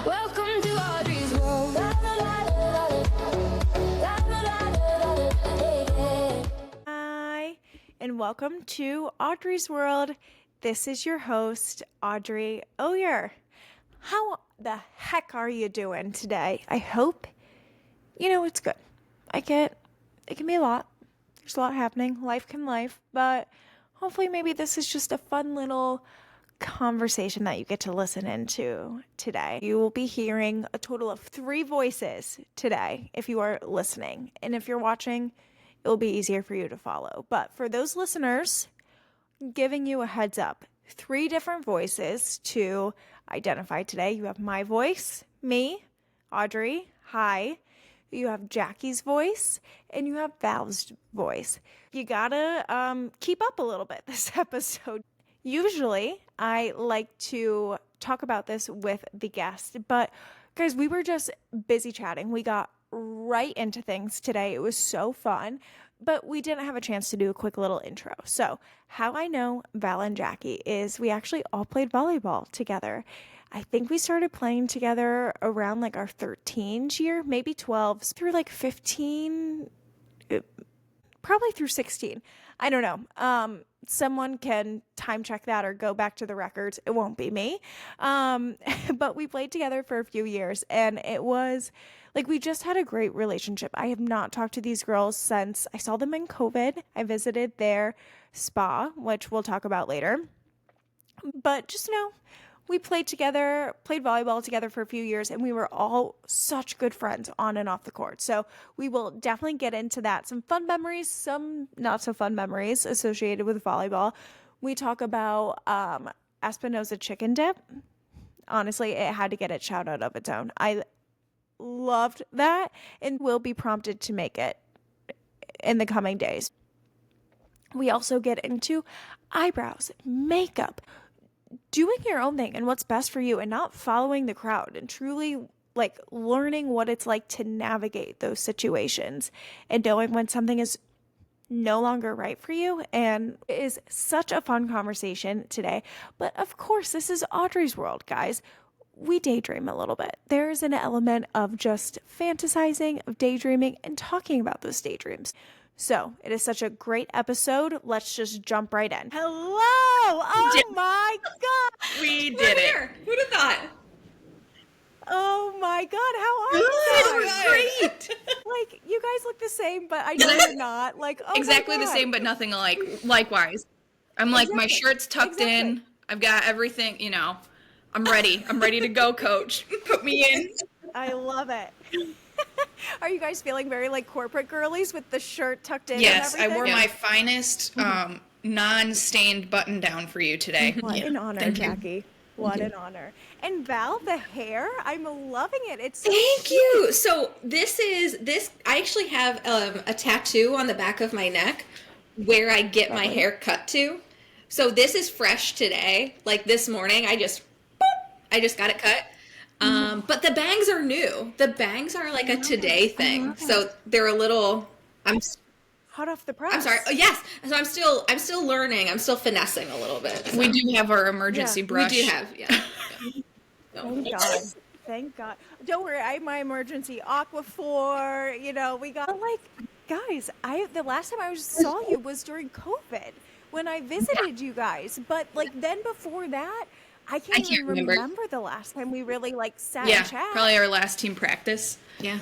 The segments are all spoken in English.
Welcome to Oddrey's world. Hi, and welcome to Oddrey's world. This is your host, Gage Oyer. How the heck are you doing today? I hope, it's good. It can be a lot. There's a lot happening. Life can life, but hopefully maybe this is just a fun little conversation that you get to listen into today. You will be hearing a total of 3 voices today if you are listening. And if you're watching, it will be easier for you to follow. But for those listeners, giving you a heads up, 3 different voices to identify today. You have my voice, me, Oddrey, hi. You have Jacqui's voice, and you have Val's voice. You gotta keep up a little bit this episode. Usually, I like to talk about this with the guest, but guys, we were just busy chatting. We got right into things today. It was so fun, but we didn't have a chance to do a quick little intro. So how I know Val and Jacqui is we actually all played volleyball together. I think we started playing together around like our 13th year, maybe 12, through like 15, probably through 16. I don't know. Someone can time check that or go back to the records. It won't be me. But we played together for a few years, and it was like we just had a great relationship. I have not talked to these girls since I saw them in COVID. I visited their spa, which we'll talk about later. But just know, we played volleyball together for a few years, and we were all such good friends on and off the court. So we will definitely get into that. Some fun memories, some not so fun memories associated with volleyball. We talk about Espinosa chicken dip. Honestly, it had to get its shout out of its own. I loved that and will be prompted to make it in the coming days. We also get into eyebrows, makeup, doing your own thing and what's best for you and not following the crowd, and truly like learning what it's like to navigate those situations and knowing when something is no longer right for you. And it is such a fun conversation today. But of course, this is Oddrey's world, guys. We daydream a little bit. There's an element of just fantasizing, of daydreaming, and talking about those daydreams. So it is such a great episode. Let's just jump right in. Hello! Oh my God! We did We're it. here. Who'd have thought? Oh my God! How are you guys? Great. Like, you guys look the same, but I know you're not. Like, oh Exactly my the God. same, but nothing alike. Likewise. I'm like, my Exactly. shirt's tucked in. I've got everything, I'm ready. I'm ready to go, coach. Put me in. I love it. Are you guys feeling very like corporate girlies with the shirt tucked in? Yes, and I everything? wore my finest non-stained button down for you today. What an honor, Thank you. Jacqui. What an honor. And Val, the hair, I'm loving it. It's so Thank cute. you. So I actually have a tattoo on the back of my neck where I get my hair cut to. So this is fresh today. Like this morning, I just got it cut. But the bangs are new. The bangs are like a today thing. So they're a little, Hot off the press. I'm sorry. Oh, yes. So I'm still learning. I'm still finessing a little bit. So. We do have our emergency brush. We do have, yeah. Thank God. Thank God. Don't worry, I have my emergency Aquaphor. We got guys. The last time I saw you was during COVID when I visited you guys. But then before that, I can't even remember the last time we really sat and chat. Probably our last team practice. Yeah.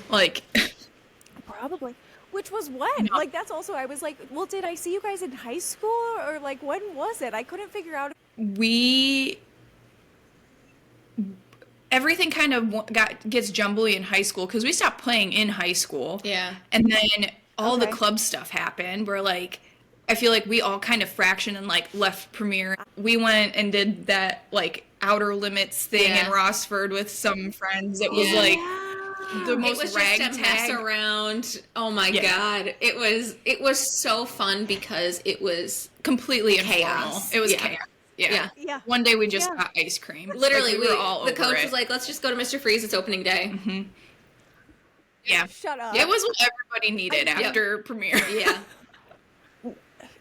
Probably. Which was when? No. That's also, I was like, well, did I see you guys in high school? Or when was it? I couldn't figure out. Everything kind of gets jumbly in high school because we stopped playing in high school. Yeah. And then all the club stuff happened where I feel like we all kind of fractioned and left Premier. We went and did that Outer Limits thing in Rossford with some friends. It was the most just ragtag. a mess around. Oh my God. It was so fun because it was completely chaos. Informal. It was chaos. Yeah. One day we just got ice cream. Literally, we were all the over coach it. was like, let's just go to Mr. Freeze. It's opening day. Mm-hmm. Yeah. Shut up. It was what everybody needed after Premier.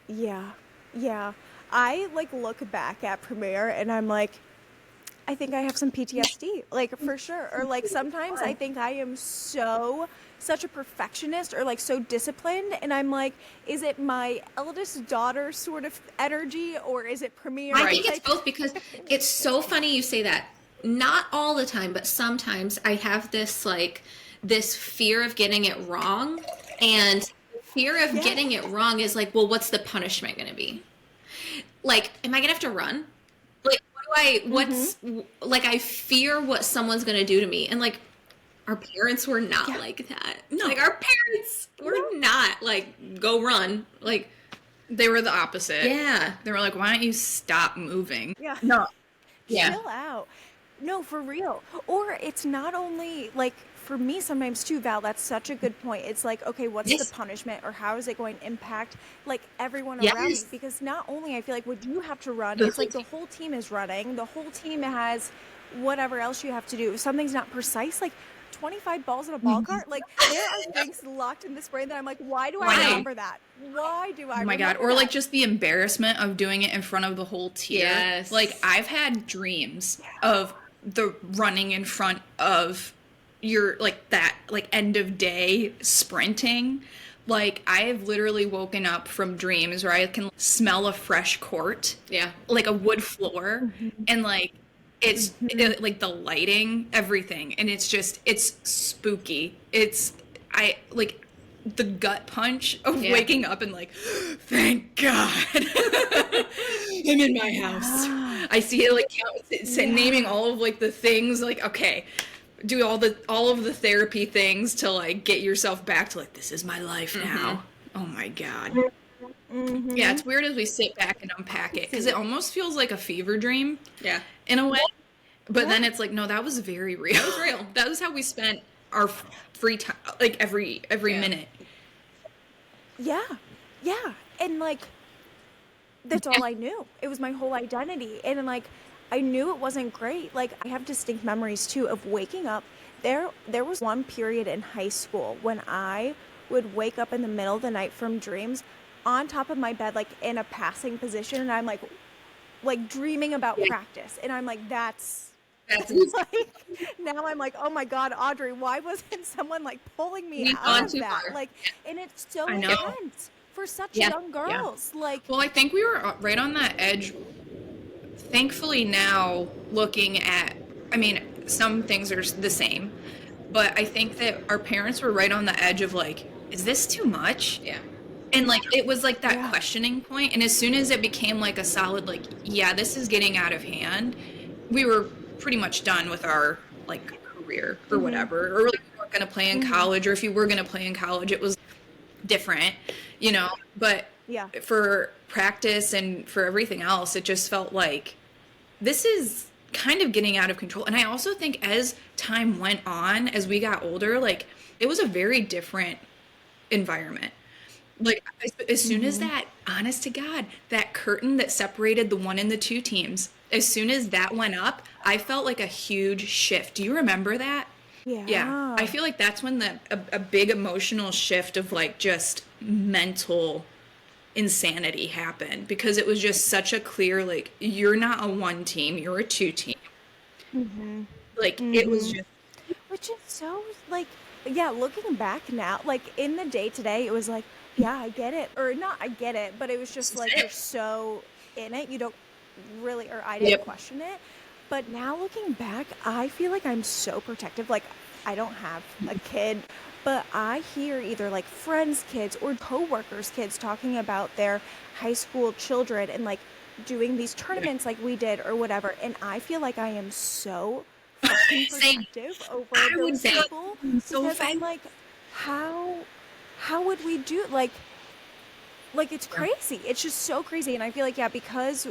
Yeah. Yeah. I look back at Premiere and I'm like, I think I have some PTSD, like for sure. Or like sometimes I think I am such a perfectionist or like so disciplined, and I'm like, is it my eldest daughter sort of energy, or is it Premiere? I think it's Like, both, because it's so funny you say that. Not all the time, but sometimes I have this fear of getting it wrong, and fear of getting it wrong is like, well, what's the punishment going to be? Like, am I going to have to run? Like, like, I fear what someone's going to do to me. And like, our parents were not like that. No. Like, our parents were not like, go run. Like, they were the opposite. Yeah. They were like, why don't you stop moving? Yeah. No. Yeah. Chill out. No, for real. Or it's not only like, for me sometimes too, Val, that's such a good point. It's like, okay, what's the punishment, or how is it going to impact like everyone around me? Because not only I feel like would you have to run, it's like the whole team is running, the whole team has whatever else you have to do. If something's not precise, like 25 balls in a ball cart, like there are things locked in this brain that I'm like, why do I remember that? Why do I Oh my God. Or that? like just the embarrassment of doing it in front of the whole tier. Yes. Like I've had dreams of the running in front of your like that like end of day sprinting. Like I have literally woken up from dreams where I can smell a fresh court. Yeah. Like a wood floor, and like it's like the lighting, everything, and it's spooky. I like the gut punch of waking up and like, thank God I'm in my house. I see it like naming all of like the things, like, okay, do all of the therapy things to like get yourself back to like, this is my life now. Oh my God. Yeah, it's weird as we sit back and unpack it, because it almost feels like a fever dream. Yeah. In a way. But then it's like, no, that was very real. That was real. That was how we spent our free time, like every minute. Yeah. And like, that's all I knew. It was my whole identity. And like, I knew it wasn't great. Like, I have distinct memories too of waking up. There was one period in high school when I would wake up in the middle of the night from dreams on top of my bed, like in a passing position. And I'm like dreaming about practice. And I'm like, that's like, now I'm like, oh my God, Oddrey, why wasn't someone like pulling me out of that? Far. Like, and it's so I know. intense for such young girls. Like, well, I think we were right on that edge. Thankfully now, looking at, I mean, some things are the same, but I think that our parents were right on the edge of like, is this too much? Yeah. And like, it was like that questioning point. And as soon as it became like a solid, like, yeah, this is getting out of hand, we were pretty much done with our like career or whatever, or like we weren't going to play in college, or if you were going to play in college, it was different, you know, but for practice and for everything else, it just felt like this is kind of getting out of control. And I also think as time went on, as we got older, like it was a very different environment. Like as soon as that, honest to God, that curtain that separated the 1 and the 2 teams, as soon as that went up, I felt like a huge shift. Do you remember that? Yeah. I feel like that's when a big emotional shift of like just mental insanity happened, because it was just such a clear, like, you're not a 1 team, you're a 2 team. Like it was just, which is so like, yeah, looking back now, like in the day today, it was like, yeah, I get it, or not I get it, but it was just like, you're so in it, you don't really, or I didn't question it. But now looking back, I feel like I'm so protective. Like, I don't have a kid, but I hear either like friends' kids or coworkers' kids talking about their high school children and like doing these tournaments like we did or whatever. And I feel like I am so fucking protective over those people, because I'm like, how would we do like it's crazy. It's just so crazy. And I feel like, yeah, because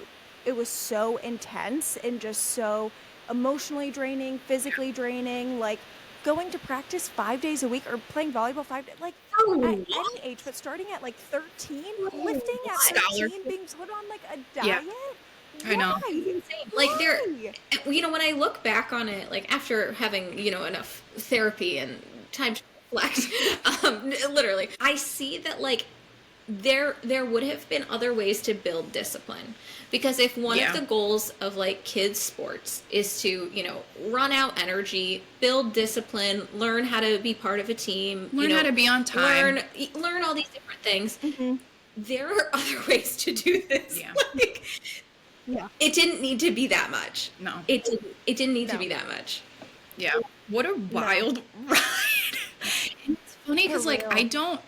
it was so intense and just so emotionally draining, physically draining, like going to practice 5 days a week or playing volleyball 5 days, like at any age, but starting at like 13, lifting at 13, being put on like a diet. I know. Like there, you know, when I look back on it, like after having, you know, enough therapy and time to reflect, literally, I see that like there would have been other ways to build discipline, because if one of the goals of like kids sports is to, you know, run out energy, build discipline, learn how to be part of a team, learn how to be on time, learn all these different things, there are other ways to do this. Like, it didn't need to be that much. No, it didn't need to be that much. Yeah, what a wild ride. It's funny because like I don't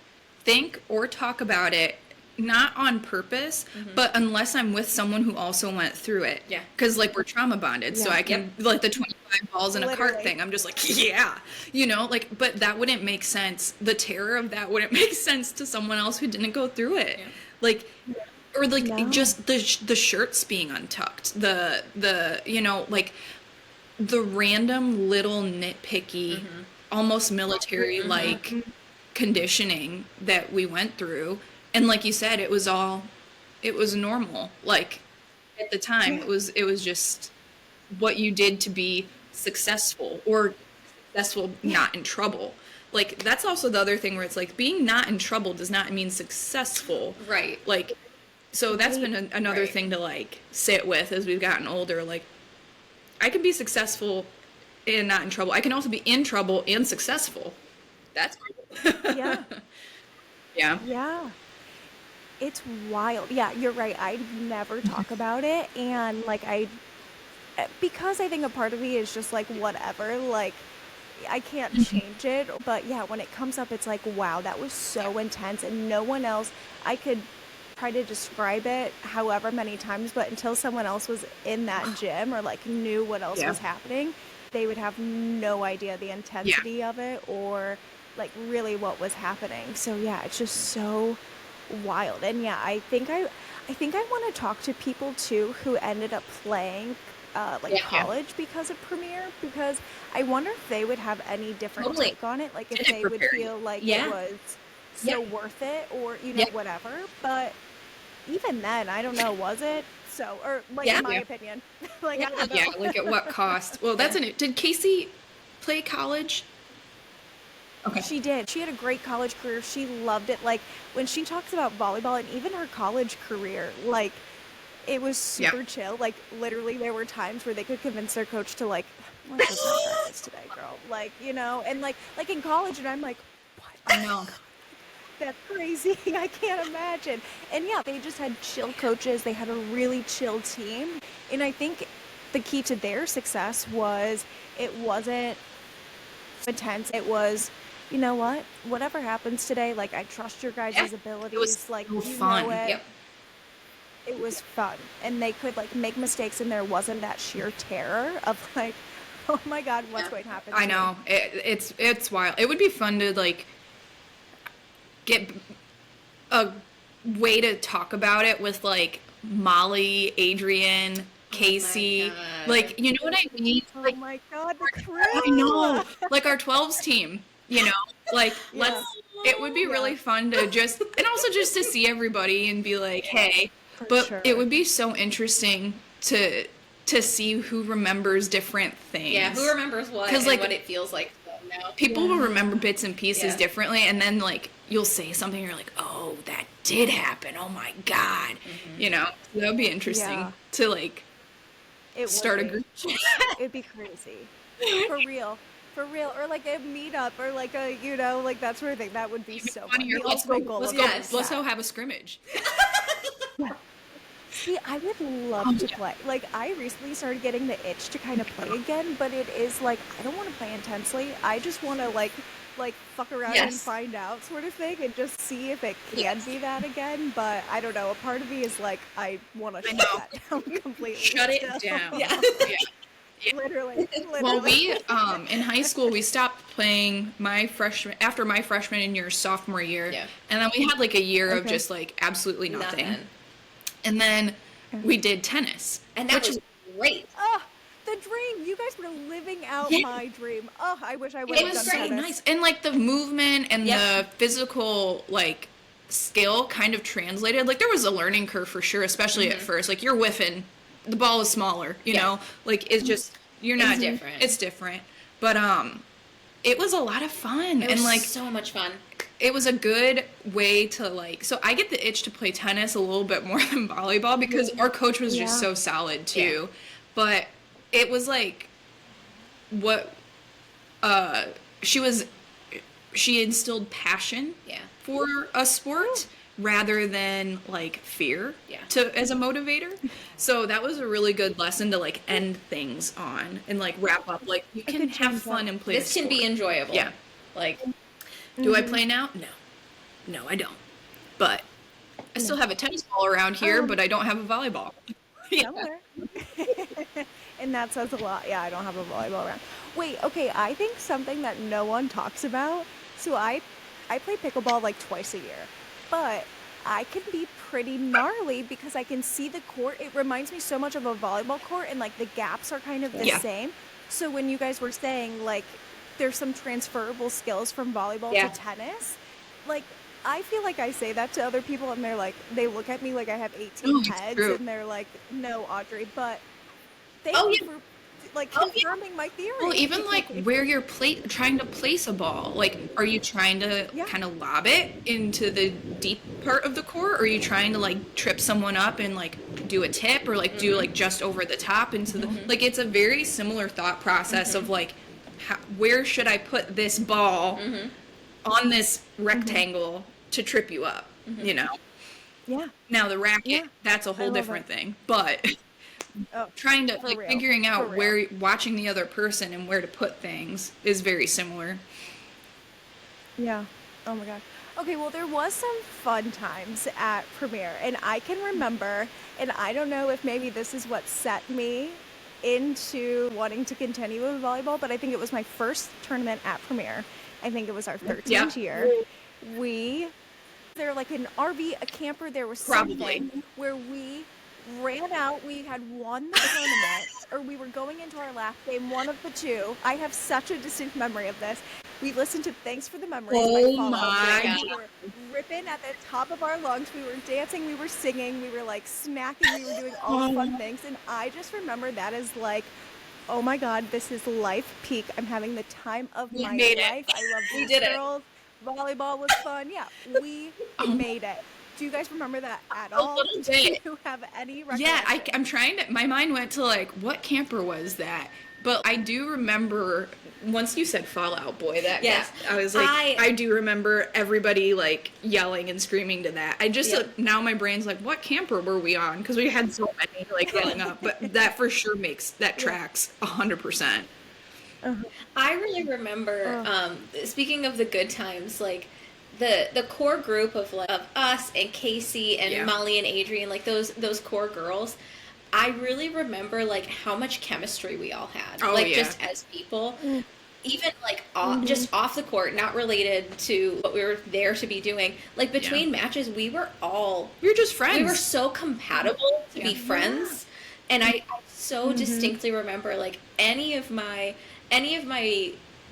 think or talk about it, not on purpose, but unless I'm with someone who also went through it. Yeah. Because, like, we're trauma bonded, so I can, like, the 25 balls in a cart thing, I'm just like, you know, like, but that wouldn't make sense. The terror of that wouldn't make sense to someone else who didn't go through it. Yeah. Like, or, like, just the shirts being untucked, the you know, like, the random little nitpicky, almost military-like conditioning that we went through. And like you said, it was normal. Like at the time, it was just what you did to be successful, or successful not in trouble. Like that's also the other thing where it's like being not in trouble does not mean successful. Right. Like, so that's been another thing to like sit with as we've gotten older. Like I can be successful and not in trouble. I can also be in trouble and successful. That's Yeah. Yeah. It's wild. Yeah, you're right. I never talk about it. And like because I think a part of me is just like, whatever, like I can't change it. But yeah, when it comes up, it's like, wow, that was so intense. And no one else, I could try to describe it however many times, but until someone else was in that gym or like knew what else was happening, they would have no idea the intensity of it or like really what was happening. So yeah, it's just so wild. And yeah, I think I want to talk to people too who ended up playing college because of Premiere, because I wonder if they would have any different take on it, like if they would feel like it was so worth it, or you know, whatever. But even then, I don't know, was it? So, or like in my opinion, like I don't know. Like at what cost? Well, that's did Casey play college? Okay. She did. She had a great college career. She loved it. Like when she talks about volleyball and even her college career, like it was super chill. Like literally there were times where they could convince their coach to like, let's just not practice today, girl. Like, you know, and like in college, and I'm like, what? I know. That's crazy. I can't imagine. And yeah, they just had chill coaches. They had a really chill team. And I think the key to their success was it wasn't intense. It was, you know what? Whatever happens today, like I trust your guys' abilities. It was like so fun. Know it. It was fun, and they could like make mistakes, and there wasn't that sheer terror of like, oh my God, what's going to happen? I know it's wild. It would be fun to like get a way to talk about it with like Molly, Adrian, Casey, like, you know what I mean? Like, oh my God, the crew. I know, like our 12s team, you know, like it would be really fun to just, and also just to see everybody and be like, hey, it would be so interesting to see who remembers different things. Yeah, who remembers what, and like, what it feels like. People will remember bits and pieces differently, and then like you'll say something, you're like, oh, that did happen. Oh my God, you know, that would be interesting to like start a group. It'd be crazy, for real, or like a meetup, or like a, you know, like that sort of thing. That would be so funny. Let's go have a scrimmage. See, I would love to play. Like, I recently started getting the itch to kind of play again, but it is like, I don't want to play intensely. I just want to like fuck around and find out sort of thing, and just see if it can be that again. But I don't know. A part of me is like, I want to shut that down completely. Shut it down. Yeah. Literally. Well, we in high school we stopped playing after my freshman and your sophomore year, and then we had like a year of just like absolutely nothing. And then we did tennis, and that was great. Oh, the dream! You guys were living out my dream. Oh, I wish I would have done tennis. It was so nice, and like the movement and the physical like skill kind of translated. Like there was a learning curve for sure, especially at first. Like you're whiffing, the ball is smaller, you know. Like it's just you're not different. It's different, but it was a lot of fun. It and was like so much fun. it was a good way to like, so I get the itch to play tennis a little bit more than volleyball because our coach was just so solid too. But it was like what she instilled passion for a sport rather than like fear to as a motivator. So that was a really good lesson to like end things on and like wrap up. Like you can have fun and play. This can be enjoyable. Yeah. Like, do I play now? No, I don't. But I still have a tennis ball around here, but I don't have a volleyball. Somewhere. And that says a lot. Yeah, I don't have a volleyball around. Wait, okay, I think something that no one talks about. So I play pickleball like twice a year, but I can be pretty gnarly because I can see the court. It reminds me so much of a volleyball court, and like the gaps are kind of the same. So when you guys were saying like there's some transferable skills from volleyball to tennis, like I feel like I say that to other people and they're like, they look at me like I have 18 heads and they're like, no, Oddrey, but thank you for like confirming my theory. Well, even like where you're trying to place a ball, like are you trying to kind of lob it into the deep part of the court, or are you trying to like trip someone up and like do a tip, or like do like just over the top into the like it's a very similar thought process of like where should I put this ball on this rectangle to trip you up, you know? Yeah. Now the racket, that's a whole different thing, but trying to like figuring out where watching the other person and where to put things is very similar. Yeah. Oh my god. Okay, well there was some fun times at Premiere, and I can remember, and I don't know if maybe this is what set me into wanting to continue with volleyball, but I think it was my first tournament at Premiere. I think it was our 13th year. There like an RV, a camper, there was something where we ran out. We had won the tournament, or we were going into our last game, one of the two. I have such a distinct memory of this. We listened to Thanks for the Memories by Fall Out Boy. We were ripping at the top of our lungs. We were dancing. We were singing. We were like smacking. We were doing all the fun things. And I just remember that as like, oh my God, this is life peak. I'm having the time of my life. I love these girls. Volleyball was fun. Yeah, we made it. Do you guys remember that at all? Do you have any recollection? Yeah, I'm trying to, my mind went to like, what camper was that? But I do remember, once you said Fall Out Boy, I was like, I do remember everybody like yelling and screaming to that. I just, now my brain's like, what camper were we on? Because we had so many like growing up, but that for sure tracks 100%. I really remember, speaking of the good times, like the core group of us and Casey and Molly and Adrian, like those core girls, I really remember like how much chemistry we all had, just as people, even like just off the court, not related to what we were there to be doing. Like between matches, we were just friends. We were so compatible to be friends, and I so distinctly remember like any of my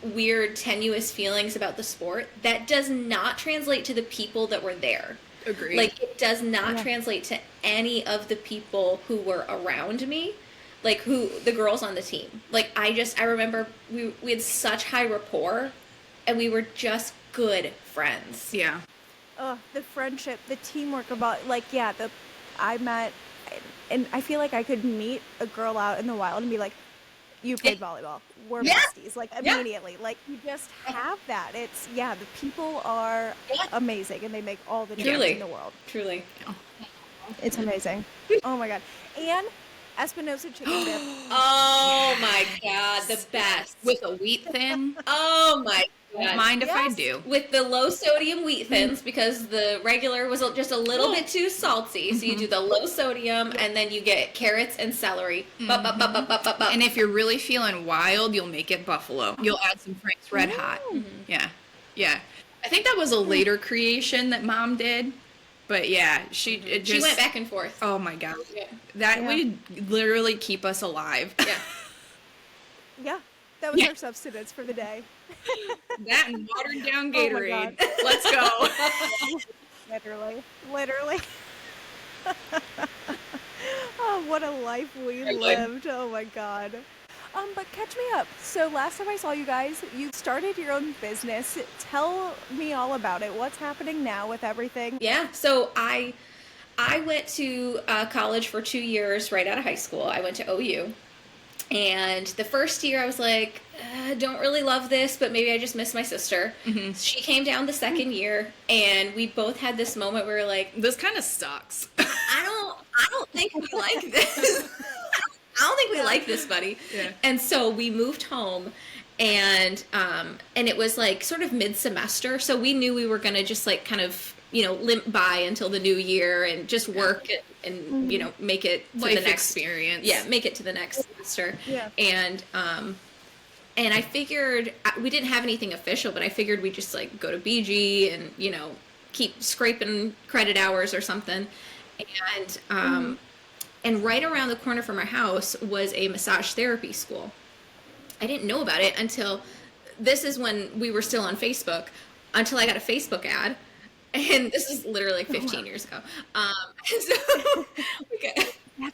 weird tenuous feelings about the sport that does not translate to the people that were there. Agreed. Like it does not translate to any of the people who were around me, like the girls on the team. Like I remember we had such high rapport, and we were just good friends. Yeah. The friendship, the teamwork about I met, and I feel like I could meet a girl out in the wild and be like, you played volleyball. We're besties. Like immediately. Like you just have that. It's the people are amazing, and they make all the difference in the world. Truly. It's amazing. Oh my god. And Espinosa chicken dip. Oh my god, the best. With a wheat thin. Oh my god. Don't mind if I do. With the low sodium wheat thins, because the regular was just a little bit too salty. So you do the low sodium, and then you get carrots and celery. And if you're really feeling wild, you'll make it buffalo. You'll add some Frank's Red Hot. Yeah. I think that was a later creation that Mom did. But she went back and forth. Oh my god. That would literally keep us alive. Yeah. That was our substance for the day. That and watered down Gatorade. Let's go. Literally. Oh, what a life we lived. Oh my god. But catch me up. So last time I saw you guys, you started your own business. Tell me all about it. What's happening now with everything? Yeah. So I went to college for 2 years right out of high school. I went to OU. And the first year I was like, don't really love this, but maybe I just miss my sister. Mm-hmm. She came down the second year, and we both had this moment where we were like, This kind of sucks. I don't think we like this. I don't think we like this, buddy. Yeah. And so we moved home, and it was like sort of mid-semester, so we knew we were gonna just like kind of, you know, limp by until the new year and just work and you know, make it to Life the next experience. Yeah, make it to the next semester. Yeah. And I figured we didn't have anything official, but I figured we'd just like go to BG and, you know, keep scraping credit hours or something. And right around the corner from our house was a massage therapy school. I didn't know about it until, this is when we were still on Facebook, until I got a Facebook ad. And this is literally like 15 years ago. So, okay.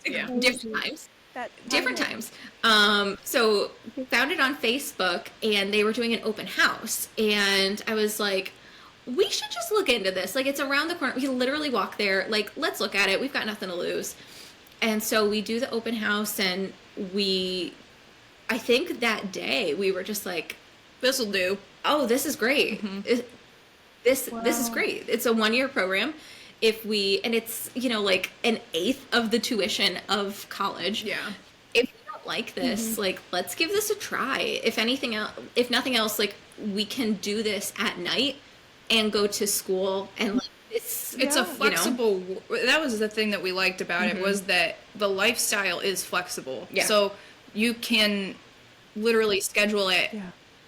Yeah. Different times. Different times. times. So found it on Facebook, and they were doing an open house. And I was like, we should just look into this. Like, it's around the corner. We can literally walk there. Like, let's look at it. We've got nothing to lose. And so we do the open house, and I think that day we were just like, This'll do. oh, this is great. This is great. It's a 1-year program. And it's, you know, like an eighth of the tuition of college. Yeah. If you don't like this, like, let's give this a try. If nothing else, like, we can do this at night and go to school, and like it's a flexible, that was the thing that we liked about it, was that the lifestyle is flexible. Yeah. So you can literally schedule it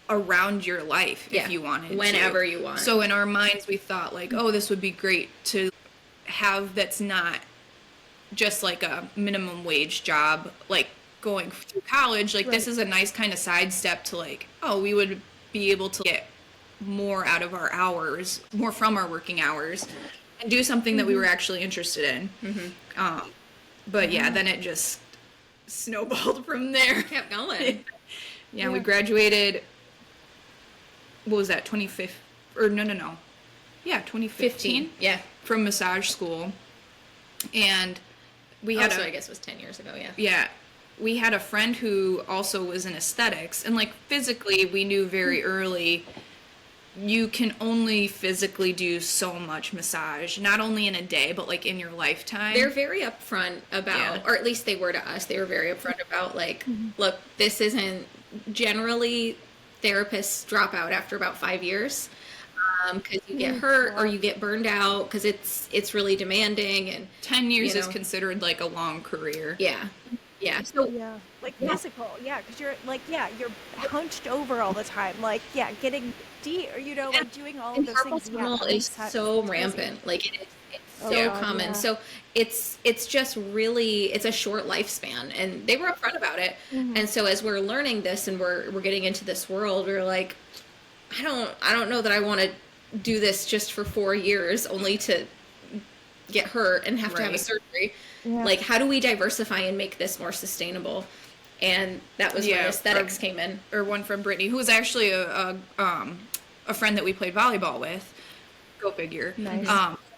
around your life if you wanted whenever to. you want. So in our minds we thought like, oh, this would be great to have, that's not just like a minimum wage job, like going through college. Like, this is a nice kind of sidestep to like, oh, we would be able to get more out of our hours, more from our working hours, and do something that we were actually interested in. But yeah, then it just snowballed from there. Kept going. Yeah, we graduated, what was that, 2015? Or no. Yeah, 2015. Yeah. From massage school. And we had so I guess it was 10 years ago, yeah. Yeah. We had a friend who also was in aesthetics, and like physically we knew very early you can only physically do so much massage, not only in a day, but like in your lifetime. They're very upfront about, or at least they were to us, they were very upfront about like, look, this isn't, generally therapists drop out after about 5 years because you get hurt or you get burned out because it's really demanding, and 10 years is considered like a long career. Yeah. So like physical, because you're like, you're hunched over all the time, like, getting deep, or, you know, like doing all of those carpal things. tunnel is so rampant, like it's so common. So it's just really, it's a short lifespan, and they were upfront about it. And so as we're learning this and we're getting into this world, we're like, I don't know that I want to do this just for 4 years only to get hurt and have to have a surgery. Like, how do we diversify and make this more sustainable? And that was when aesthetics came in. Or one from Brittany, who was actually a friend that we played volleyball with. Go figure. Nice.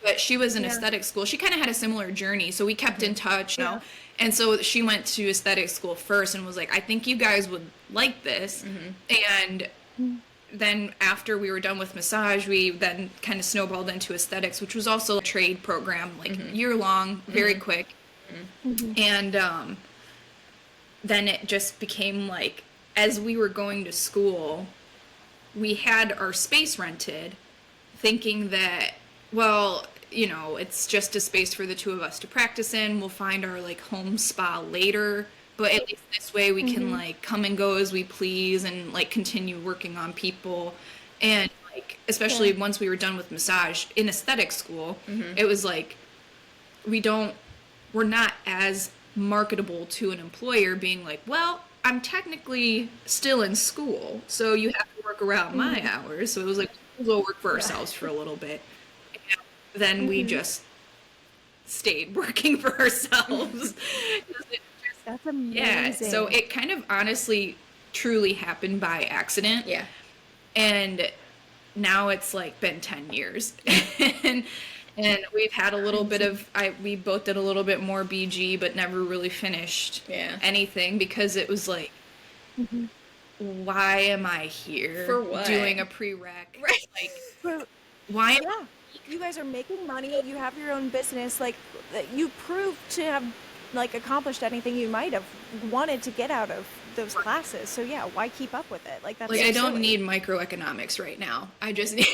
But she was in aesthetic school. She kind of had a similar journey, so we kept in touch, you know. And so she went to aesthetic school first and was like, I think you guys would like this. And then after we were done with massage, we then kind of snowballed into aesthetics, which was also a trade program, like year-long, very quick. And then it just became like, as we were going to school, we had our space rented, thinking that, well, you know, it's just a space for the two of us to practice in. We'll find our like home spa later, but at least this way we can like come and go as we please and like continue working on people. And like, especially once we were done with massage in aesthetic school, it was like, we're not as marketable to an employer, being like, well, I'm technically still in school, so you have to work around my hours. So it was like, we'll work for ourselves for a little bit. And then we just stayed working for ourselves. That's amazing. Yeah, so it kind of honestly truly happened by accident. Yeah. And now it's like been 10 years. and we've had a little bit of we both did a little bit more BG but never really finished anything because it was like why am I here For what? doing a prereq? Right. Like why am Yeah, you guys are making money. You have your own business. Like, you proved to have like accomplished anything you might have wanted to get out of those classes. So yeah, why keep up with it? Like, that's like so I don't silly. need microeconomics right now. I just need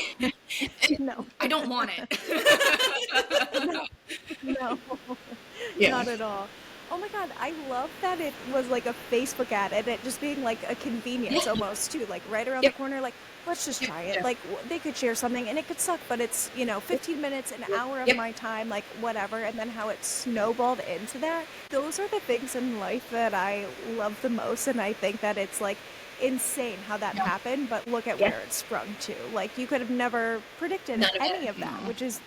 No, I don't want it. no, Yeah. not at all. Oh my God, I love that it was like a Facebook ad and it just being like a convenience almost too, like right around the corner, like let's just try it. Like they could share something and it could suck, but it's, 15 minutes, an hour of my time, like whatever. And then how it snowballed into that. Those are the things in life that I love the most. And I think that it's like insane how that happened, but look at where it sprung to. Like you could have never predicted any of that, which is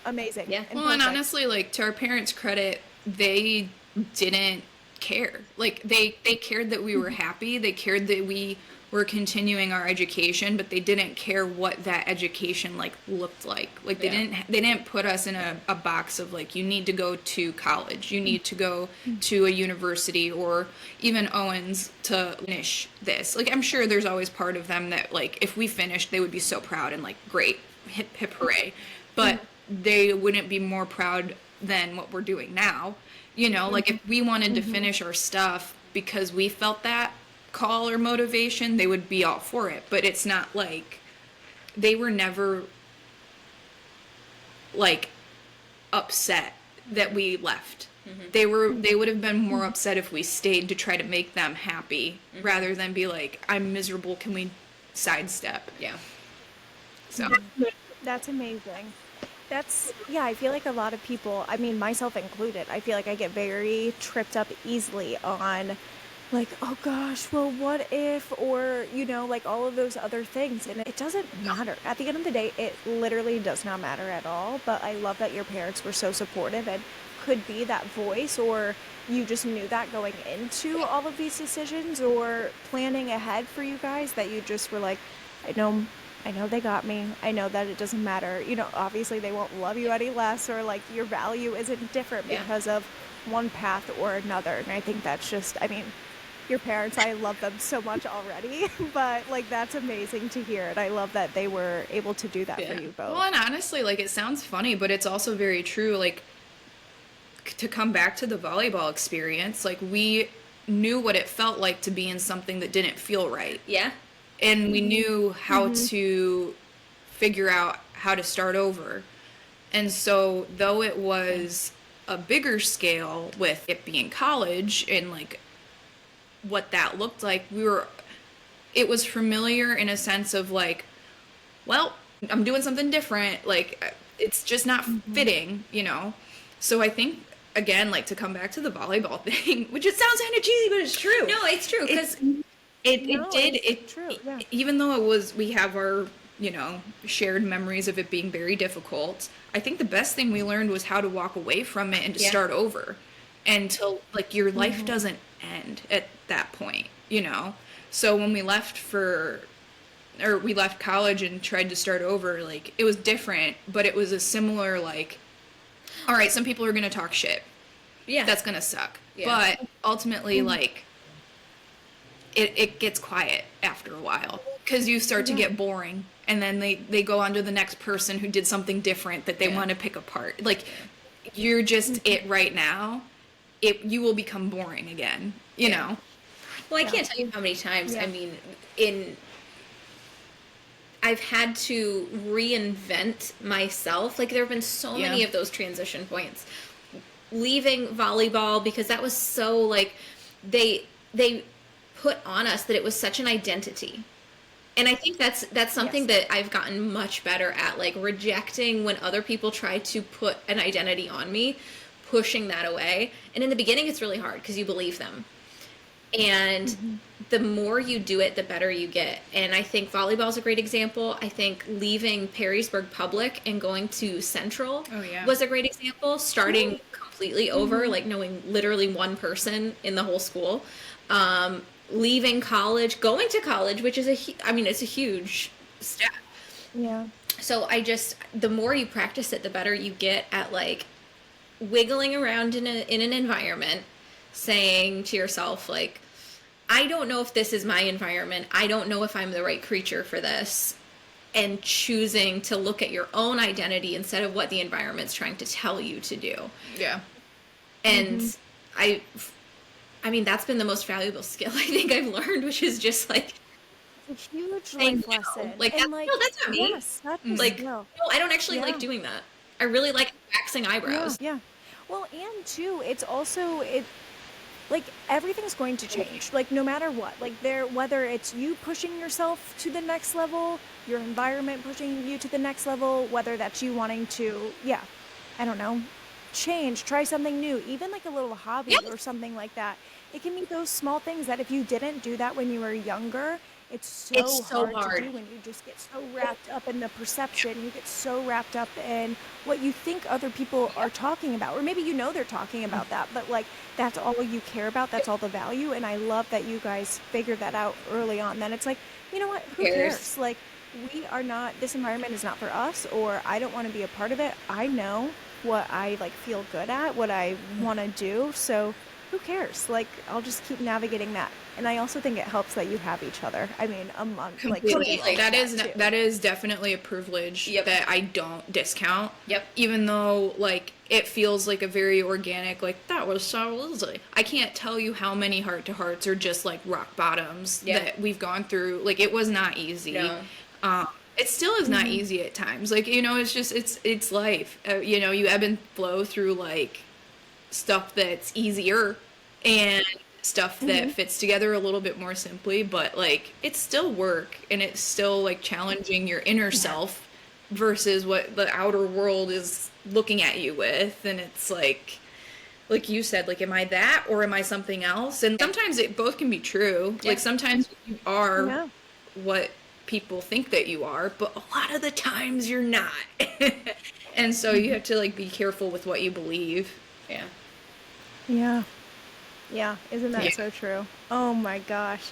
amazing. Yeah. And Well, and perfect. honestly, like to our parents' credit, they didn't care. Like they cared that we were happy. They cared that we were continuing our education, but they didn't care what that education like looked like. Like they didn't put us in a box of like you need to go to college, you need to go to a university, or even Owens to finish this. Like I'm sure there's always part of them that like if we finished, they would be so proud and like great, hip hip hooray. But they wouldn't be more proud than what we're doing now. Like if we wanted to finish our stuff because we felt that call or motivation, they would be all for it. But it's not like they were never like upset that we left. They would have been more upset if we stayed to try to make them happy rather than be like, I'm miserable, can we sidestep? Yeah. So That's amazing. I feel like a lot of people, I mean, myself included, I feel like I get very tripped up easily on like, oh gosh, well, what if, or, like all of those other things. And it doesn't matter. At the end of the day, it literally does not matter at all. But I love that your parents were so supportive and could be that voice, or you just knew that going into all of these decisions or planning ahead for you guys, that you just were like, I know they got me. I know that it doesn't matter. Obviously they won't love you any less, or like your value isn't different because of one path or another. And I think that's just, your parents, I love them so much already, but like that's amazing to hear. And I love that they were able to do that for you both. Well, and honestly, like it sounds funny, but it's also very true. Like to come back to the volleyball experience, like we knew what it felt like to be in something that didn't feel right. Yeah. And we knew how to figure out how to start over. And so though it was a bigger scale with it being college and like what that looked like, it was familiar in a sense of like, well, I'm doing something different. Like it's just not fitting, So I think again, like to come back to the volleyball thing, which it sounds kind of cheesy, but it's true. No, it's true because It's true. Yeah. Even though we have our, shared memories of it being very difficult, I think the best thing we learned was how to walk away from it and to start over until like your life doesn't end at that point, So when we left we left college and tried to start over, like it was different, but it was a similar like, all right, some people are going to talk shit. Yeah. That's going to suck. Yeah. But ultimately like it gets quiet after a while because you start to get boring, and then they go on to the next person who did something different that they want to pick apart. Like you're just it right now. You will become boring again, you know? Well, I can't tell you how many times, I've had to reinvent myself. Like there have been so many of those transition points. Leaving volleyball because that was so like, they put on us that it was such an identity. And I think that's something that I've gotten much better at, like rejecting when other people try to put an identity on me, pushing that away. And in the beginning, it's really hard because you believe them. And the more you do it, the better you get. And I think volleyball is a great example. I think leaving Perrysburg Public and going to Central was a great example. Starting completely over, like knowing literally one person in the whole school. Leaving college, going to college, which is it's a huge step. Yeah. So the more you practice it, the better you get at like wiggling around in an environment, saying to yourself, like, I don't know if this is my environment. I don't know if I'm the right creature for this. And choosing to look at your own identity instead of what the environment's trying to tell you to do. Yeah. And I mean, that's been the most valuable skill I think I've learned, which is just like A huge saying life no. lesson. Like, and no, that's not me. Yeah, such a Like, skill. no, I don't actually like doing that. I really like waxing eyebrows. Yeah. Well, and too, it's also like everything's going to change. Like no matter what. Like whether it's you pushing yourself to the next level, your environment pushing you to the next level, whether that's you wanting to, I don't know, change, try something new, even like a little hobby or something like that. It can be those small things that if you didn't do that when you were younger, it's so hard to do when you just get so wrapped up in the perception. You get so wrapped up in what you think other people are talking about. Or maybe you know they're talking about that, but like that's all you care about. That's all the value. And I love that you guys figured that out early on. Then it's like, you know what? Who cares? Like we are not, this environment is not for us, or I don't want to be a part of it. I know what I like feel good at, what I want to do. So who cares? Like I'll just keep navigating that. And I also think it helps that you have each other. I mean, Completely. Like that is definitely a privilege that I don't discount. Yep. Even though like it feels like a very organic, like that was so easy. I can't tell you how many heart to hearts are just like rock bottoms that we've gone through. Like it was not easy. No. It still is not easy at times. Like, you know, it's just, it's life. You know, you ebb and flow through like stuff that's easier and stuff that fits together a little bit more simply, but like it's still work and it's still like challenging your inner self versus what the outer world is looking at you with. And it's like you said, like, am I that or am I something else? And sometimes it both can be true. Like sometimes you are what people think that you are, but a lot of the times you're not. And so you have to like be careful with what you believe. Yeah, isn't that so true? Oh my gosh.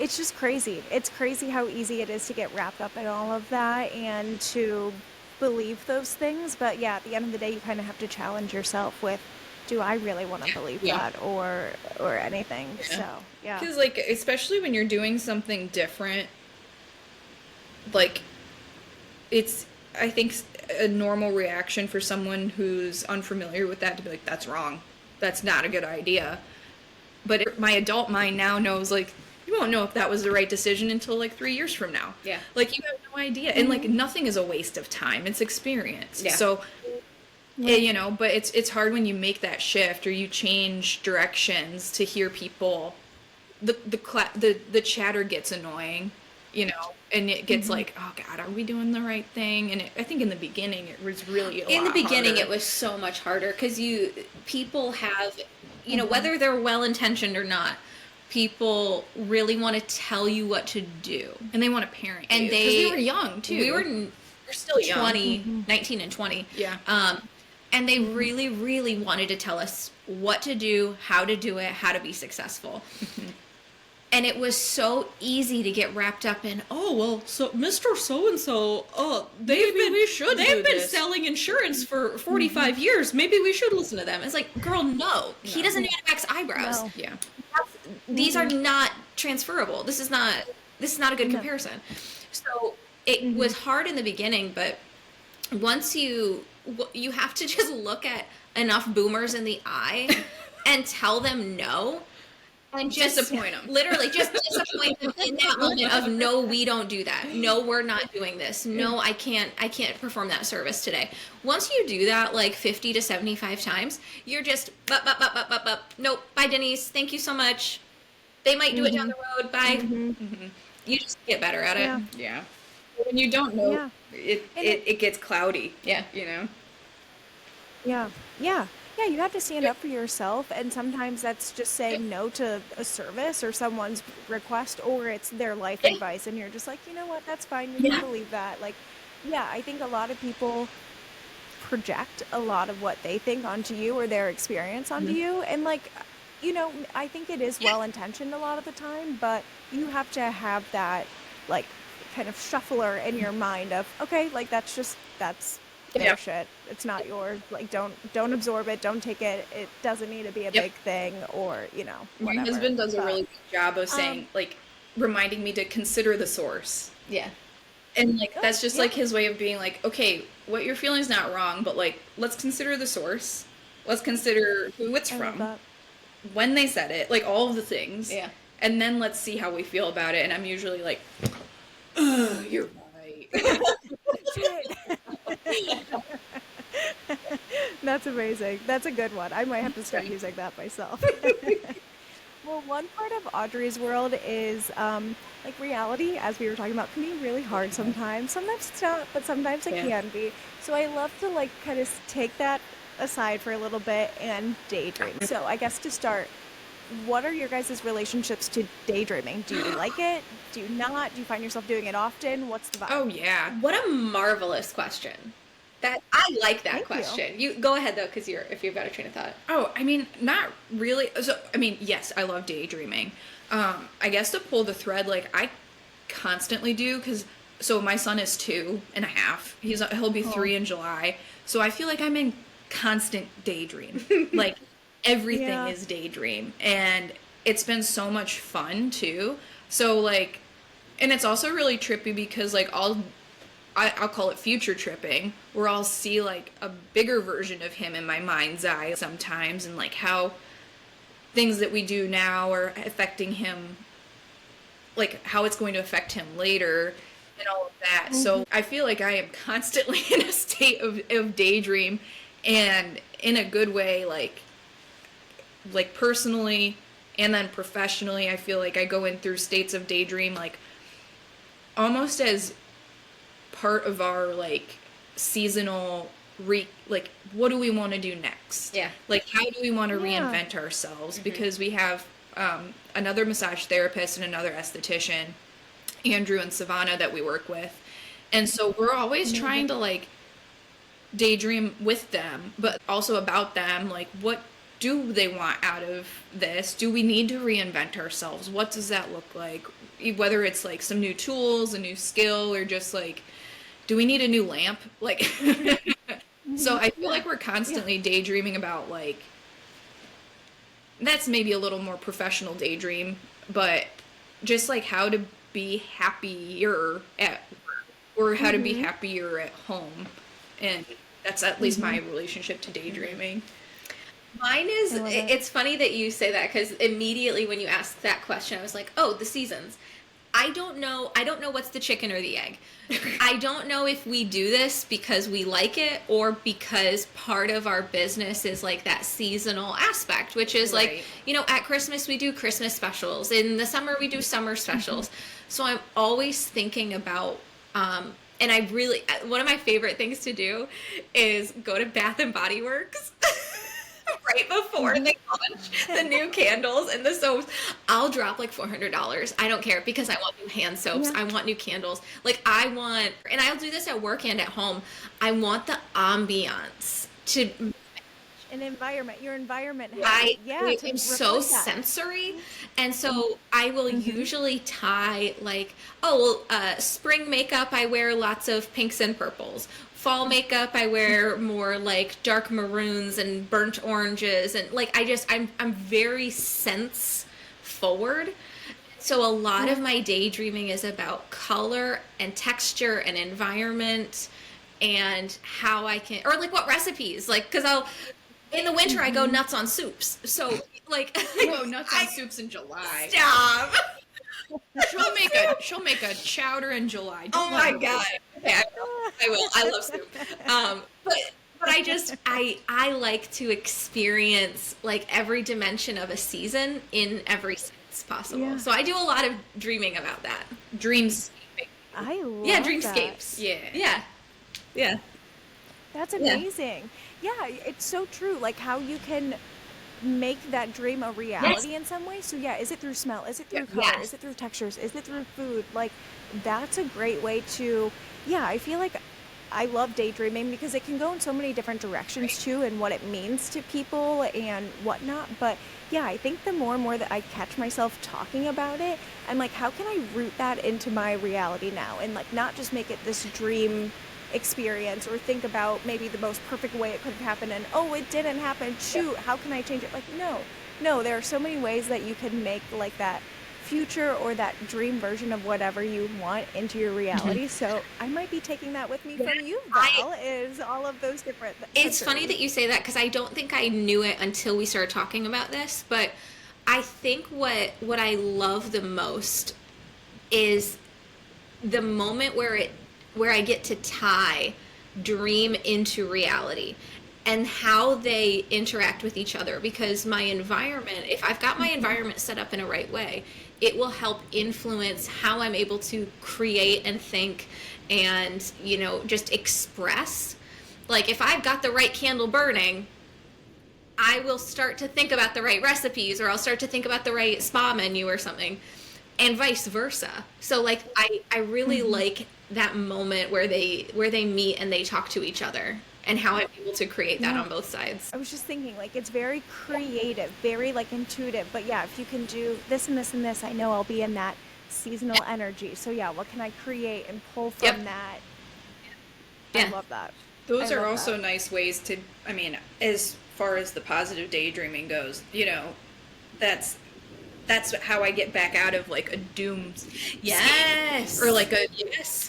It's just crazy. It's crazy how easy it is to get wrapped up in all of that and to believe those things. But yeah, at the end of the day, you kind of have to challenge yourself with, do I really want to believe that or anything? So, yeah. Because like, especially when you're doing something different, like it's, I think, a normal reaction for someone who's unfamiliar with that to be like, that's wrong. That's not a good idea. But my adult mind now knows, like, you won't know if that was the right decision until like 3 years from now. Yeah. Like, you have no idea. And like, nothing is a waste of time. It's experience. Yeah. So, you know, but it's hard when you make that shift or you change directions to hear people, the chatter gets annoying, you know, and it gets like, oh God, are we doing the right thing? And I think in the beginning it was really in the beginning harder. It was so much harder because people have, you know, whether they're well intentioned or not, people really want to tell you what to do, and they want to parent and you because we were young too. We're still 20, 19 and 20. Yeah. And they really, really wanted to tell us what to do, how to do it, how to be successful. And it was so easy to get wrapped up in, oh, well, so Mr. So-and-so, they've been selling insurance for 45 years. Maybe we should listen to them. It's like, girl, no. He doesn't know how to wax eyebrows. No. Yeah. These are not transferable. This is not a good comparison. So it was hard in the beginning, but once you have to just look at enough boomers in the eye and tell them no. And just disappoint them. Literally, just disappoint them in that moment of, no, we don't do that. No, we're not doing this. No, I can't perform that service today. Once you do that like 50 to 75 times, you're just, nope, bye, Denise. Thank you so much. They might do it down the road. Bye. You just get better at it. Yeah. When you don't know, it gets cloudy. Yeah. You know? Yeah, you have to stand up for yourself, and sometimes that's just saying no to a service or someone's request, or it's their life advice, and you're just like, you know what, that's fine, you can believe that. Like, yeah, I think a lot of people project a lot of what they think onto you or their experience onto you. And like, you know, I think it is well intentioned a lot of the time, but you have to have that like kind of shuffler in your mind of, okay, like that's their shit. It's not yours. Like don't absorb it, don't take it. It doesn't need to be a big thing, or, you know, whatever. My husband does a really good job of saying, like, reminding me to consider the source. Yeah. And like that's just like his way of being like, okay, what you're feeling is not wrong, but like let's consider the source. Let's consider who it's from, when they said it, like all of the things. Yeah. And then let's see how we feel about it. And I'm usually like, you're right. That's amazing. That's a good one. I might have to start using that myself. Well, one part of Oddrey's world is like reality, as we were talking about, can be really hard sometimes. Sometimes it's not, but sometimes it can be. So I love to like kind of take that aside for a little bit and daydream. So I guess to start, what are your guys' relationships to daydreaming? Do you like it? Do you not? Do you find yourself doing it often? What's the vibe? Oh yeah. What a marvelous question. That I like that Thank question. You go ahead though, because if you've got a train of thought. Oh, I mean, not really. So, I mean, yes, I love daydreaming. I guess to pull the thread, like I constantly do, because so my son is 2.5. He'll be 3 in July. So I feel like I'm in constant daydream. Like everything is daydream, and it's been so much fun too. So like, and it's also really trippy because like I'll call it future tripping, where I'll see like a bigger version of him in my mind's eye sometimes, and like how things that we do now are affecting him, like how it's going to affect him later and all of that. So I feel like I am constantly in a state of daydream, and in a good way, like personally and then professionally, I feel like I go in through states of daydream, like almost as part of our like seasonal like what do we want to do next, like how do we want to reinvent ourselves, because we have another massage therapist and another esthetician, Andrew and Savannah, that we work with, and so we're always trying to like daydream with them, but also about them, like what do they want out of this? Do we need to reinvent ourselves? What does that look like? Whether it's like some new tools, a new skill, or just like, do we need a new lamp? Like, so I feel like we're constantly daydreaming about like, that's maybe a little more professional daydream, but just like how to be happier at work, or how to be happier at home. And that's at least my relationship to daydreaming. Mine is, it's funny that you say that, because immediately when you asked that question, I was like, oh, the seasons. I don't know what's the chicken or the egg. I don't know if we do this because we like it, or because part of our business is like that seasonal aspect, which is like, you know, at Christmas we do Christmas specials. In the summer we do summer specials. So I'm always thinking about, and I really, one of my favorite things to do is go to Bath and Body Works. Right before they launch the new candles and the soaps, I'll drop like $400. I don't care, because I want new hand soaps. I want new candles. Like I want, and I'll do this at work and at home, I want the ambiance to an environment, your environment. I'm so sensory, and so I will usually tie like, spring makeup, I wear lots of pinks and purples. Fall makeup, I wear more like dark maroons and burnt oranges, and like I'm very sense forward. So a lot of my daydreaming is about color and texture and environment, and how I can, or like what recipes, like, because in the winter I go nuts on soups. So like I go nuts on soups in July. Stop. She'll make a chowder in July. Oh my god. Okay, I will. I love soup. But I like to experience like every dimension of a season in every sense possible. Yeah. So I do a lot of dreaming about that. Dreamscaping. I love dreamscapes. That. Yeah. That's amazing. Yeah, it's so true. Like how you can make that dream a reality in some way. So is it through smell? Is it through color? Is it through textures? Is it through food? Like that's a great way to, I feel like I love daydreaming because it can go in so many different directions too, and what it means to people and whatnot. But yeah, I think the more and more that I catch myself talking about it, I'm like, how can I root that into my reality now, and like not just make it this dream experience or think about maybe the most perfect way it could have happened and oh, it didn't happen, shoot, how can I change it? Like, no, there are so many ways that you can make like that future or that dream version of whatever you want into your reality. So I might be taking that with me from you, Val, is all of those different It's funny that you say that, because I don't think I knew it until we started talking about this, but I think what I love the most is the moment where I get to tie dream into reality and how they interact with each other, because my environment, if I've got my environment set up in a right way, it will help influence how I'm able to create and think and, just express. Like, if I've got the right candle burning, I will start to think about the right recipes, or I'll start to think about the right spa menu or something, and vice versa. So like, I really like that moment where they meet and they talk to each other, and how I'm able to create that on both sides. I was just thinking, like, it's very creative, very like intuitive. But yeah, if you can do this and this and this, I know I'll be in that seasonal energy. So yeah, what can I create and pull from that? I love that. Those I are love also that. nice ways to, I mean, as far as the positive daydreaming goes, that's how I get back out of like a doom Yes. or like a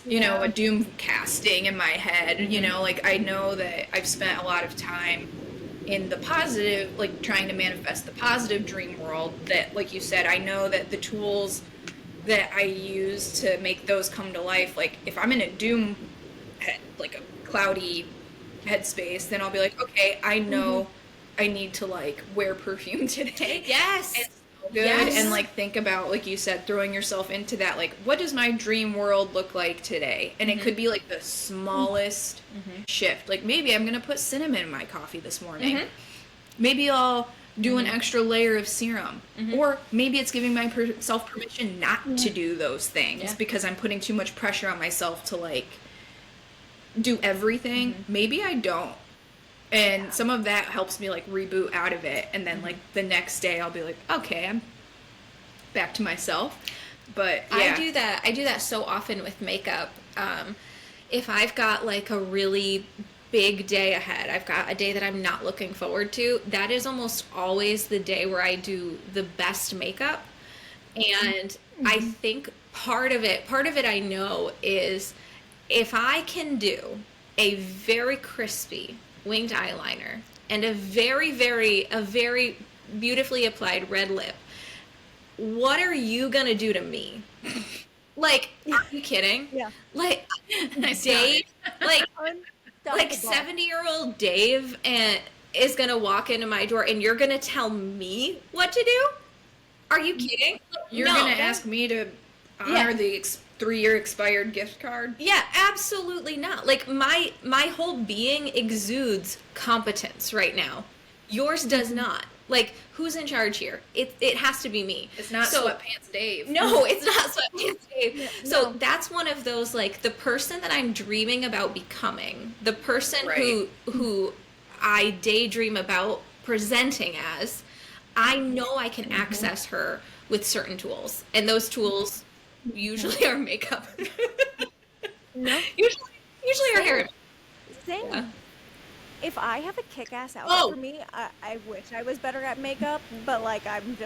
Yeah. a doom casting in my head. Like, I know that I've spent a lot of time in the positive, like trying to manifest the positive dream world, that, like you said, I know that the tools that I use to make those come to life, like if I'm in a doom head, like a cloudy headspace, then I'll be like, okay, I know I need to like wear perfume today. Yes. And smell good. Yes. And like think about, like you said, throwing yourself into that, like, what does my dream world look like today? And it could be like the smallest shift. Like, maybe I'm gonna put cinnamon in my coffee this morning. Maybe I'll do an extra layer of serum. Or maybe it's giving myself permission not to do those things because I'm putting too much pressure on myself to like do everything. Maybe I don't. And some of that helps me like reboot out of it, and then like the next day I'll be like, okay, I'm back to myself. But yeah. I do that so often with makeup. If I've got like a really big day ahead, I've got a day that I'm not looking forward to, that is almost always the day where I do the best makeup. And I think part of it I know is, if I can do a very crispy winged eyeliner and a very beautifully applied red lip, what are you gonna do to me? Like, are you kidding? Yeah. Like, Dave, like 70-year-old Dave is gonna walk into my door and you're gonna tell me what to do? Are you kidding? You're No. gonna ask me to honor the 3-year expired gift card? Yeah, absolutely not. Like, my whole being exudes competence right now. Yours does not. Like, who's in charge here? It has to be me. It's not Sweatpants Dave. No, it's not Sweatpants Dave. Yeah, So no. that's one of those, like, the person that I'm dreaming about becoming, the person Right. who I daydream about presenting as, I know I can access her with certain tools. And those tools usually are makeup. No. Usually are hair. Same. Yeah. If I have a kick-ass outfit Oh. for me, I wish I was better at makeup, but like I'm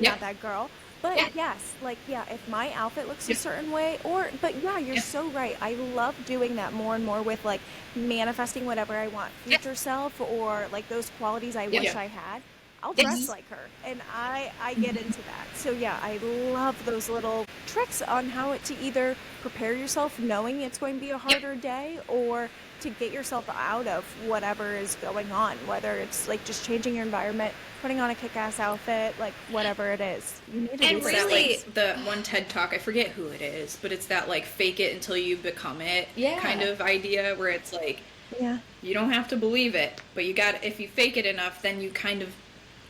not that girl. But Yeah. yes, like if my outfit looks a certain way, but yeah, you're so right. I love doing that more and more with like manifesting whatever I want, future self, or like those qualities I wish I had. I'll dress Yes. like her, and I get into that. So yeah, I love those little tricks on how to either prepare yourself knowing it's going to be a harder day, or to get yourself out of whatever is going on, whether it's like just changing your environment, putting on a kick-ass outfit, like whatever it is. You need to And do those That, really- things. like, the one TED Talk, I forget who it is, but it's that like fake it until you become it kind of idea, where it's like, Yeah. you don't have to believe it, but if you fake it enough, then you kind of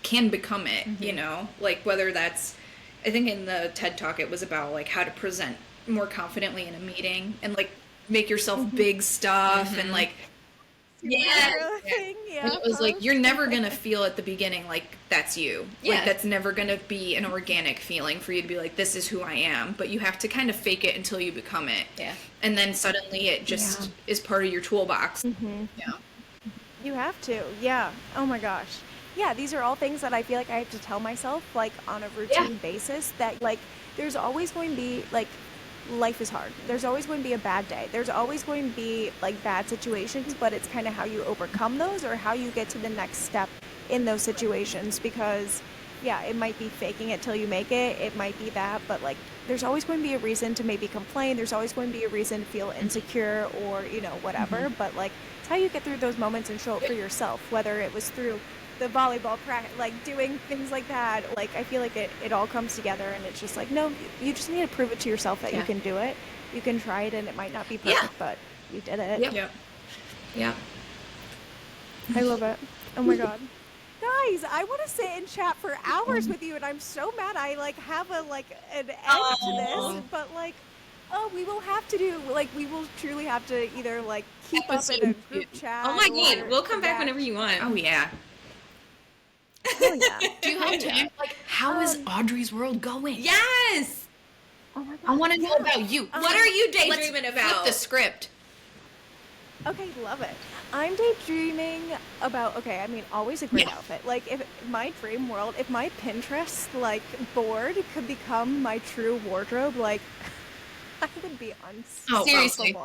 can become it, like, whether that's, I think in the TED Talk it was about like how to present more confidently in a meeting, and like make yourself big stuff and like Yeah. and it was like, you're never gonna feel at the beginning like that's you. Yeah. Like that's never gonna be an organic feeling for you to be like, this is who I am. But you have to kind of fake it until you become it. Yeah. And then suddenly it just is part of your toolbox. Yeah. You have to. Yeah. Oh my gosh. Yeah, these are all things that I feel like I have to tell myself like on a routine basis that like there's always going to be like life is hard. There's always going to be a bad day. There's always going to be like bad situations, but it's kind of how you overcome those or how you get to the next step in those situations because yeah, it might be faking it till you make it. It might be that, but like there's always going to be a reason to maybe complain. There's always going to be a reason to feel insecure or, you know, whatever, but like it's how you get through those moments and show up for yourself, whether it was through the volleyball practice, like doing things like that. Like I feel like it all comes together and it's just like, no, you just need to prove it to yourself that you can do it. You can try it and it might not be perfect, but you did it. Yeah. I love it. Oh my God. Guys, I want to sit and chat for hours with you and I'm so mad I like have an end to this, but like we will have to do like we will truly have to either like keep up in a group chat. Oh my God, we'll come back whenever you want. Oh yeah. Oh yeah. Do you have time? Like, how is Audrey's world going? Yes. Oh my God. I want to know about you. What are you daydreaming Let's about? flip the script. Okay, love it. I'm daydreaming about, okay, I mean, always a great outfit. Like, if my dream world, if my Pinterest, like, board could become my true wardrobe, like, I would be unstoppable. Seriously.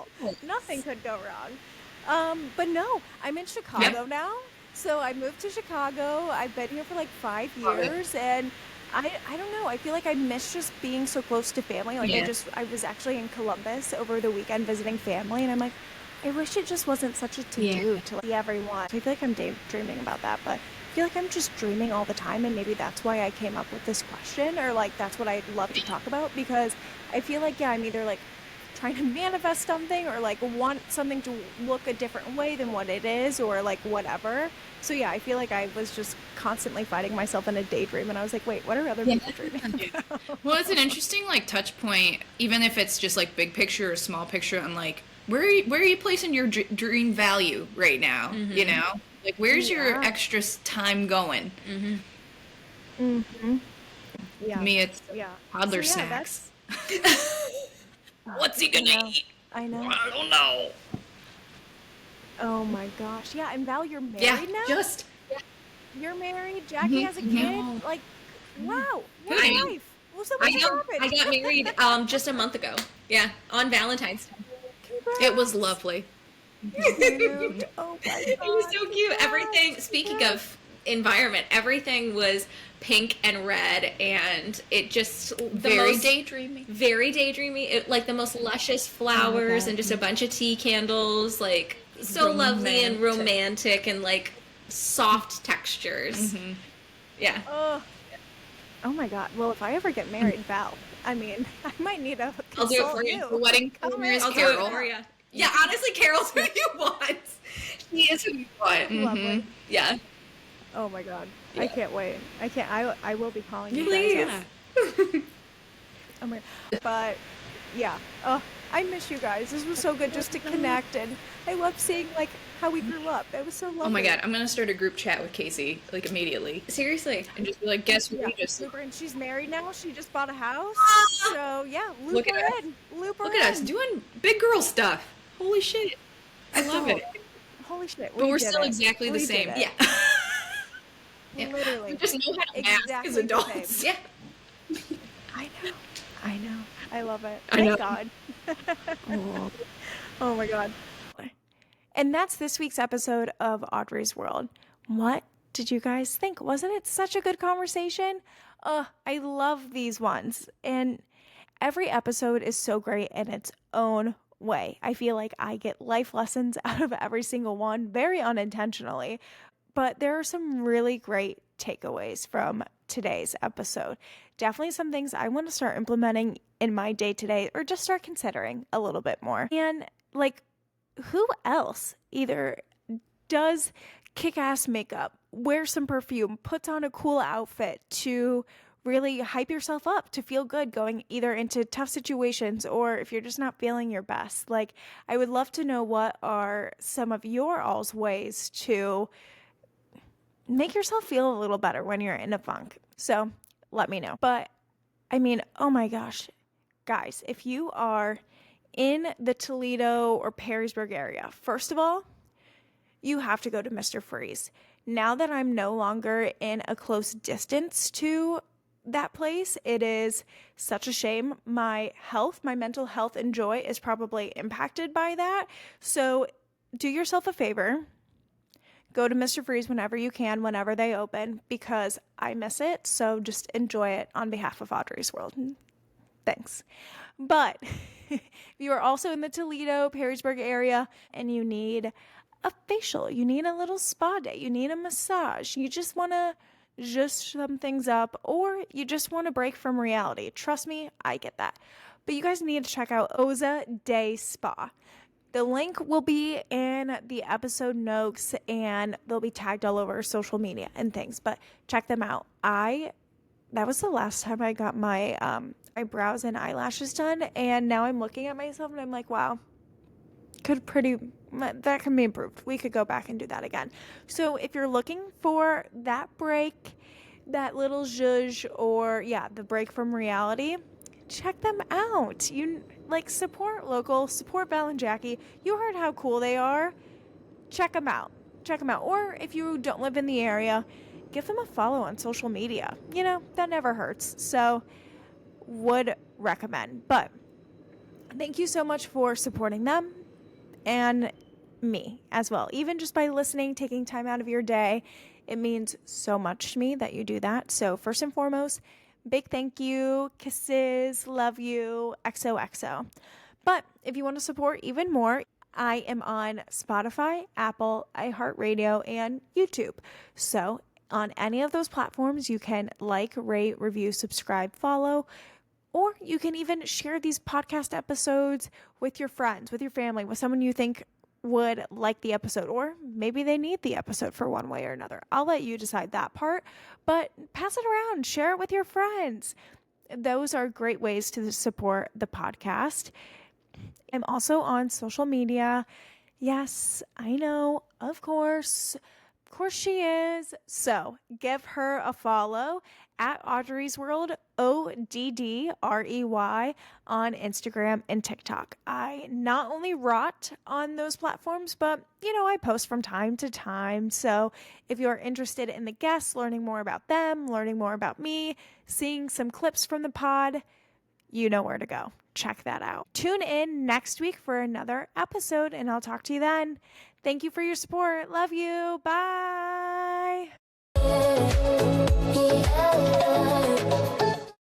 Nothing could go wrong. But no, I'm in Chicago now. So I moved to Chicago. I've been here for like 5 years, and I don't know. I feel like I miss just being so close to family. Like I was actually in Columbus over the weekend visiting family, and I'm like, I wish it just wasn't such a to-do to like, see everyone. I feel like I'm daydreaming about that, but I feel like I'm just dreaming all the time, and maybe that's why I came up with this question, or like that's what I'd love to talk about, because I feel like, I'm either like trying to manifest something or like want something to look a different way than what it is or like whatever. So yeah, I feel like I was just constantly fighting myself in a daydream, and I was like, wait, what are other people dreaming about? Well, it's an interesting like touch point, even if it's just like big picture or small picture, on like where are you placing your dream value right now? You know, like where's your extra time going? Yeah. Me, it's toddler So, snacks. What's he gonna eat? I know. I don't know. Oh my gosh. Yeah, and Val, you're married now? You're married. Jacqui has a kid. No. Like, wow, what I a know. life. Well, so much happened. I got married just a month ago. Yeah, on Valentine's Day. Congrats. It was lovely. Cute. Oh my god. It was so cute. Congrats. Everything, speaking of environment, everything was pink and red, and it just Very daydreaming. very daydreamy. It, like the most luscious flowers and just a bunch of tea candles, like so lovely and romantic and like soft textures. Yeah. Oh my god. Well, if I ever get married, Val, I mean, I might need a I'll do it consult for you. you. The wedding Come planner is in. I'll do it Carol. for you. Yeah, honestly, Carol's who you want. He is who you want. Lovely. Yeah. Oh my god. I can't wait. I will be calling you Please. guys. Oh my god. But yeah. Oh, I miss you guys. This was so good just to connect, and I love seeing like how we grew up. It was so lovely. Oh my god, I'm gonna start a group chat with Casey, like immediately. Seriously. And just be like, guess who we just Loop her in. She's married now. She just bought a house. So yeah, loop Look at her us. in. Loop her Look in. at us doing big girl stuff. Holy shit. I love it. Holy shit. But we're did still it. exactly the We same. did it. Yeah. Literally. We just know how to mask Exactly as the adults. same. Yeah. I know. I love it. I Thank know. God. Oh my God. And that's this week's episode of Audrey's World. What did you guys think? Wasn't it such a good conversation? I love these ones. And every episode is so great in its own way. I feel like I get life lessons out of every single one, very unintentionally. But there are some really great takeaways from today's episode. Definitely some things I want to start implementing in my day-to-day, or just start considering a little bit more. And like, who else either does kick-ass makeup, wears some perfume, puts on a cool outfit to really hype yourself up to feel good going either into tough situations or if you're just not feeling your best. Like, I would love to know what are some of your all's ways to make yourself feel a little better when you're in a funk. So let me know. But I mean, oh my gosh, guys, if you are in the Toledo or Perrysburg area, first of all, you have to go to Mr. Freeze. Now that I'm no longer in a close distance to that place, it is such a shame. My health, my mental health and joy is probably impacted by that. So do yourself a favor. Go to Mr. Freeze whenever you can, whenever they open, because I miss it. So just enjoy it on behalf of Oddrey's World. Thanks. But if you are also in the Toledo, Perrysburg area and you need a facial, you need a little spa day, you need a massage, you just want to just sum things up, or you just want a break from reality. Trust me, I get that. But you guys need to check out Oza Day Spa. The link will be in the episode notes and they'll be tagged all over social media and things, but check them out. That was the last time I got my eyebrows and eyelashes done, and now I'm looking at myself and I'm like, wow, that can be improved. We could go back and do that again. So if you're looking for that break, that little zhuzh, or the break from reality, check them out. You support local, support Val and Jacqui. You heard how cool they are. Check them out. Or if you don't live in the area, give them a follow on social media. That never hurts. So would recommend. But thank you so much for supporting them and me as well. Even just by listening, taking time out of your day, it means so much to me that you do that. So first and foremost, big thank you, kisses, love you, XOXO. But if you want to support even more, I am on Spotify, Apple, iHeartRadio, and YouTube. So on any of those platforms, you can rate, review, subscribe, follow, or you can even share these podcast episodes with your friends, with your family, with someone you think would like the episode, or maybe they need the episode for one way or another. I'll let you decide that part, but pass it around, share it with your friends. Those are great ways to support the podcast. I'm also on social media. Yes, I know, of course she is. So give her a follow at Oddrey's World, ODDREY, on Instagram and TikTok. I not only rot on those platforms, but I post from time to time. So if you're interested in the guests, learning more about them, learning more about me, seeing some clips from the pod, you know where to go. Check that out. Tune in next week for another episode, and I'll talk to you then. Thank you for your support. Love you. Bye. Yeah.